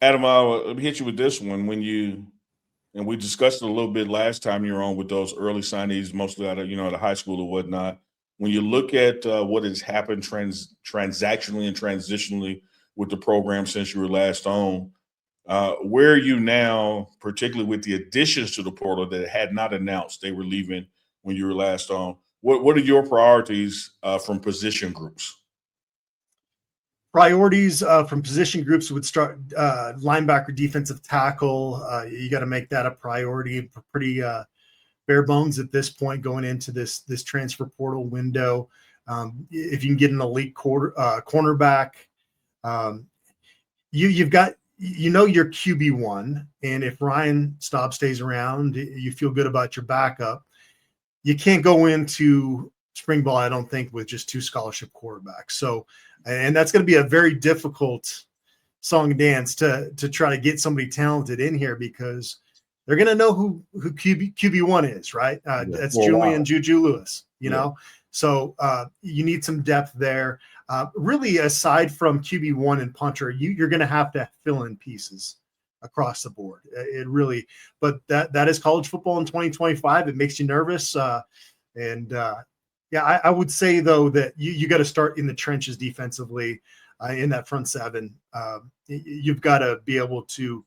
Adam, let me hit you with this one. And we discussed it a little bit last time you were on with those early signees, mostly out of out of high school or whatnot. When you look at what has happened transactionally and transitionally with the program since you were last on, where are you now, particularly with the additions to the portal that had not announced they were leaving when you were last on? What are your priorities from position groups? Priorities from position groups would start linebacker, defensive tackle. You got to make that a priority. Pretty bare bones at this point going into this transfer portal window. If you can get an elite cornerback, you've got your QB1, and if Ryan Staub stays around, you feel good about your backup. You can't go into spring ball, I don't think, with just two scholarship quarterbacks. So, and that's going to be a very difficult song and dance to try to get somebody talented in here, because they're going to know who QB1 is, right? That's Julian Juju Lewis, you know? So you need some depth there. Really, aside from QB1 and punter, you're going to have to fill in pieces across the board. It really, but that is college football in 2025. It makes you nervous. I would say, though, that you got to start in the trenches defensively in that front seven. You've got to be able to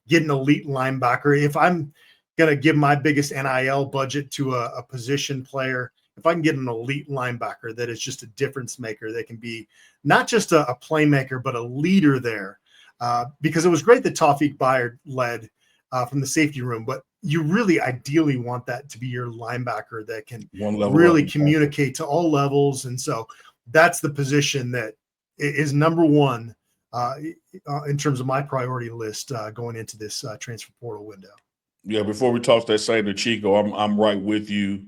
get an elite linebacker. If I'm going to give my biggest NIL budget to a position player, if I can get an elite linebacker that is just a difference maker, that can be not just a playmaker, but a leader there. Because it was great that Tawfiq Bayard led from the safety room, but you really ideally want that to be your linebacker that can really communicate to all levels. And so that's the position that is number one in terms of my priority list going into this transfer portal window. Yeah, before we toss that same to Chico, I'm right with you.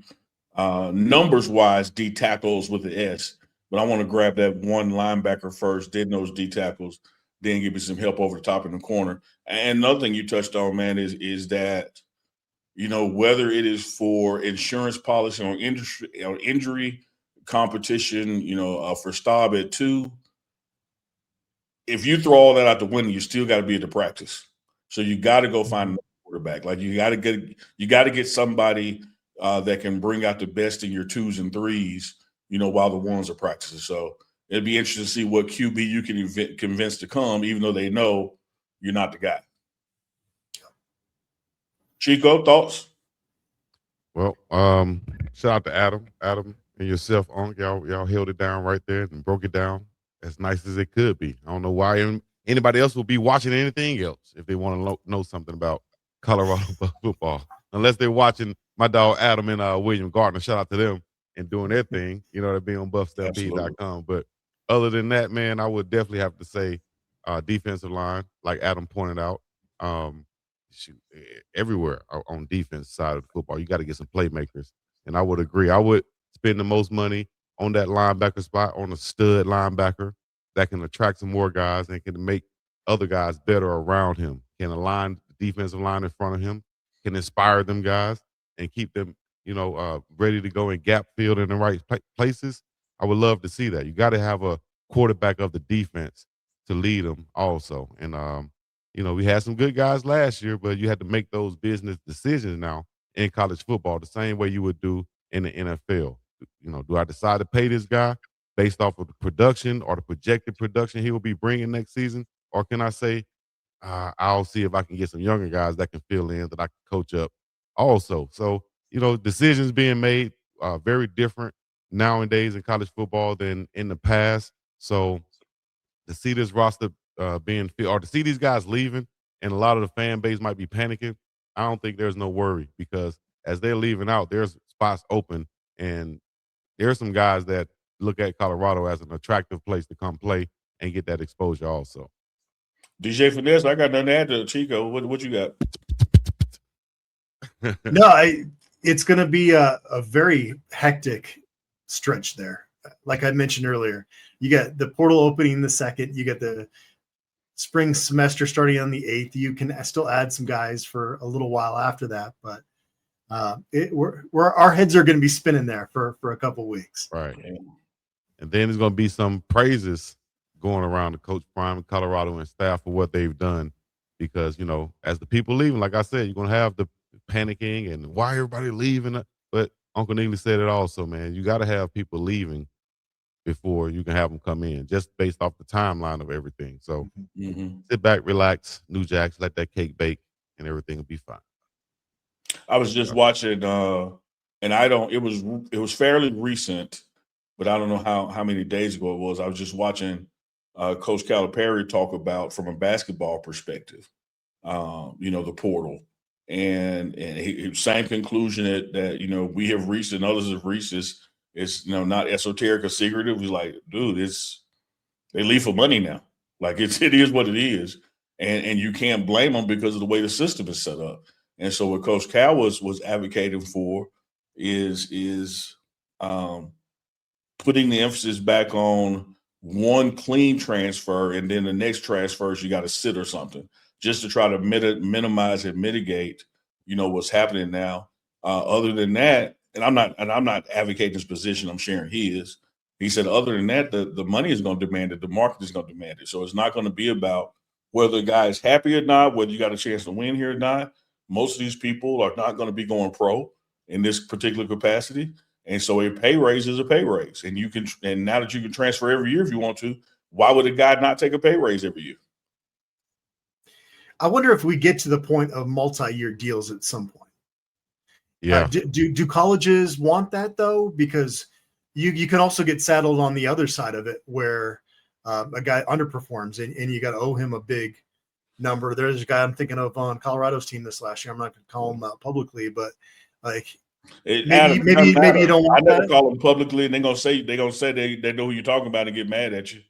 Numbers wise, D tackles with the S, but I want to grab that one linebacker first, then those D tackles, then give you some help over the top in the corner. And another thing you touched on, man, is that, whether it is for insurance policy on injury competition, for Staub at 2, if you throw all that out the window, you still got to be at the practice. So you got to go find a quarterback. Like you got to get somebody that can bring out the best in your 2s and 3s, while the 1s are practicing. So it'd be interesting to see what QB you can convince to come, even though they know you're not the guy. Chico, thoughts? Well, shout out to Adam and yourself, on y'all held it down right there and broke it down as nice as it could be. I don't know why anybody else will be watching anything else if they want to know something about Colorado football, unless they're watching my dog Adam and William Gardner. Shout out to them and doing their thing. They're being on buffstampede.com. But other than that, man, I would definitely have to say defensive line, like Adam pointed out. Everywhere on defense side of the football, you got to get some playmakers. And I would agree. I would spend the most money on that linebacker spot, on a stud linebacker that can attract some more guys and can make other guys better around him, can align the defensive line in front of him, can inspire them guys and keep them, ready to go in gap field in the right places. I would love to see that. You got to have a quarterback of the defense to lead them also. And, we had some good guys last year, but you had to make those business decisions now in college football the same way you would do in the NFL. Do I decide to pay this guy based off of the production or the projected production he will be bringing next season? Or can I say, I'll see if I can get some younger guys that can fill in, that I can coach up also. So, decisions being made very different nowadays in college football than in the past. So to see this roster being filled, or to see these guys leaving, and a lot of the fan base might be panicking, I don't think there's no worry, because as they're leaving out, there's spots open, and there's some guys that look at Colorado as an attractive place to come play and get that exposure also. DJ Finesse, I got nothing to add to Chico. What you got? No, it's going to be a very hectic stretch there. Like I mentioned earlier, you got the portal opening the 2nd, you get the spring semester starting on the 8th. You can still add some guys for a little while after that, but our heads are going to be spinning there for a couple weeks. Right. And then there's going to be some praises going around to Coach Prime, Colorado, and staff for what they've done because as the people leaving, like I said, you're gonna have the panicking and why everybody leaving. But Uncle Neely said it also, man. You got to have people leaving before you can have them come in, just based off the timeline of everything. So sit back, relax, New Jacks, let that cake bake, and everything will be fine. I was just watching, and it was fairly recent, but I don't know how many days ago it was. I was just watching Coach Calipari talk about from a basketball perspective, the portal, and same conclusion that we have reached and others have reached is not esoteric or secretive. He's like, dude, they leave for money now. Like it is what it is, and you can't blame them because of the way the system is set up. And so what Coach Cal was advocating for is putting the emphasis back on one clean transfer, and then the next transfers you got to sit or something, just to try to minimize and mitigate, what's happening now. Other than that, and I'm not advocating his position. I'm sharing his. He said, other than that, the money is going to demand it. The market is going to demand it. So it's not going to be about whether the guy is happy or not, whether you got a chance to win here or not. Most of these people are not going to be going pro in this particular capacity. And so a pay raise is a pay raise. And now that you can transfer every year if you want to, why would a guy not take a pay raise every year? I wonder if we get to the point of multi-year deals at some point. Yeah. Do colleges want that though? Because you can also get saddled on the other side of it where a guy underperforms and you got to owe him a big number. There's a guy I'm thinking of on Colorado's team this last year. I'm not going to call him out publicly, but like maybe you don't want I never that. call them publicly, and they're gonna say they know who you're talking about and get mad at you.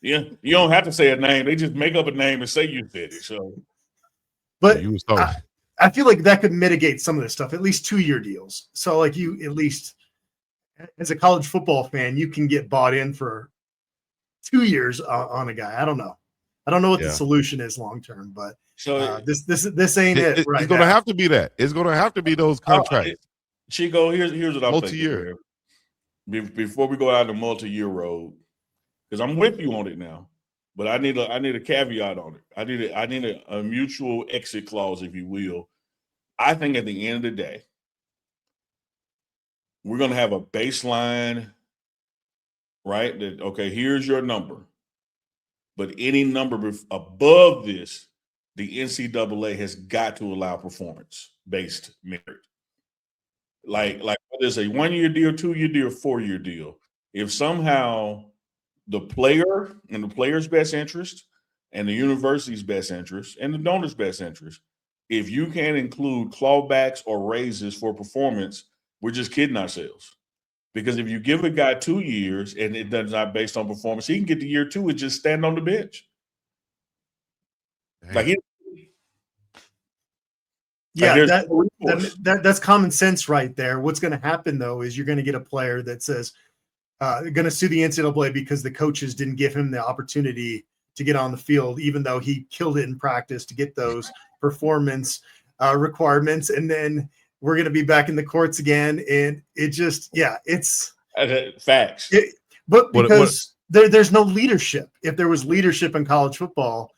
Yeah, you don't have to say a name. They just make up a name and say you said it. So, but I feel like that could mitigate some of this stuff. At least 2-year deals. So like you, at least as a college football fan, you can get bought in for 2 years on a guy. I don't know what the solution is long term, but this ain't it. Right? It's going to have to be that. It's going to have to be those contracts. Chico, here's what I'm multi-year. Thinking. Before we go out the multi-year road, because I'm with you on it now, but I need a caveat on it. I need a mutual exit clause, if you will. I think at the end of the day, we're going to have a baseline, right? That okay, here's your number. But any number above this, the NCAA has got to allow performance-based merit. Like whether it's a 1-year deal, 2-year deal, 4-year deal. If somehow the player and the player's best interest and the university's best interest and the donor's best interest, if you can't include clawbacks or raises for performance, we're just kidding ourselves. Because if you give a guy 2 years and it does not based on performance, he can get to year 2 and just stand on the bench. That's common sense right there. What's going to happen though is you're going to get a player that says going to sue the NCAA because the coaches didn't give him the opportunity to get on the field, even though he killed it in practice to get those performance requirements, and then we're going to be back in the courts again. And it just, it's facts. But because there's no leadership. If there was leadership in college football,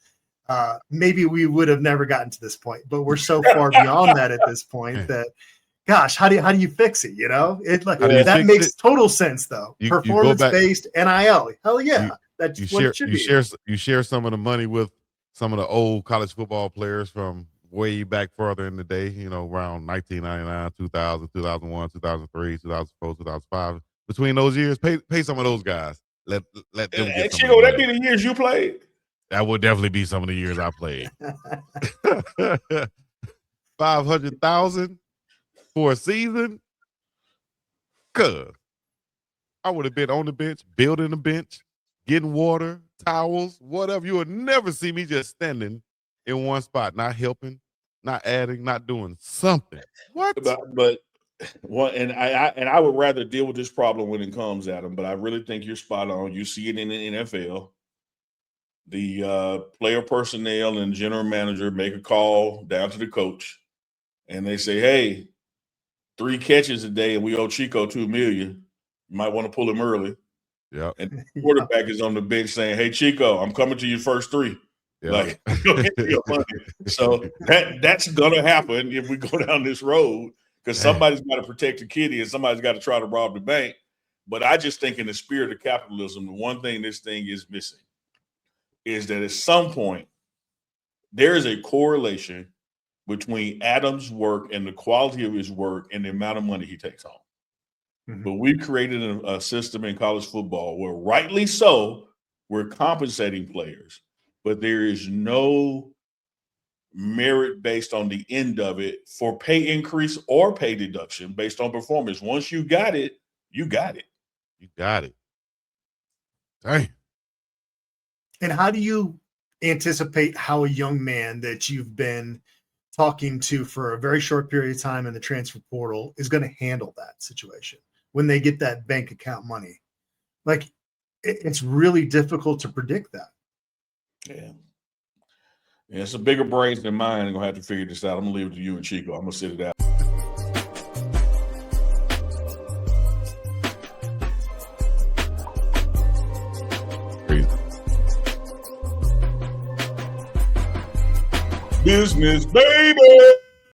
maybe we would have never gotten to this point. But we're so far beyond that at this point that, gosh, how do you fix it? That makes total sense though. Performance-based NIL. Hell yeah. That's what it should be. You share some of the money with some of the old college football players from way back further in the day, around 1999, 2000, 2001, 2003, 2004, 2005. Between those years, pay some of those guys. Let them get some. Chico, that be the years you played? That would definitely be some of the years I played. 500,000 for a season? Good. I would have been on the bench, building the bench, getting water, towels, whatever. You would never see me just standing in one spot, not helping, not adding, not doing something. What? But and I would rather deal with this problem when it comes at them. But I really think you're spot on. You see it in the NFL. The player personnel and general manager make a call down to the coach, and they say, "Hey, 3 catches a day, and we owe Chico $2 million. You might want to pull him early." Yeah. And the quarterback is on the bench saying, "Hey, Chico, I'm coming to your first 3. Yeah. Like, go get your money." So that's gonna happen if we go down this road, because somebody's got to protect the kitty and somebody's got to try to rob the bank. But I just think in the spirit of capitalism, the one thing this thing is missing is that at some point there is a correlation between Adam's work and the quality of his work and the amount of money he takes home. Mhm. But we've created a system in college football where, rightly so, we're compensating players, but there is no merit based on the end of it for pay increase or pay deduction based on performance. Once you got it, you got it. You got it. Dang. And how do you anticipate how a young man that you've been talking to for a very short period of time in the transfer portal is going to handle that situation when they get that bank account money? Like, it's really difficult to predict that. Yeah. It's a bigger brains than mine. I'm going to have to figure this out. I'm going to leave it to you and Chico. I'm going to sit it out. Business, baby.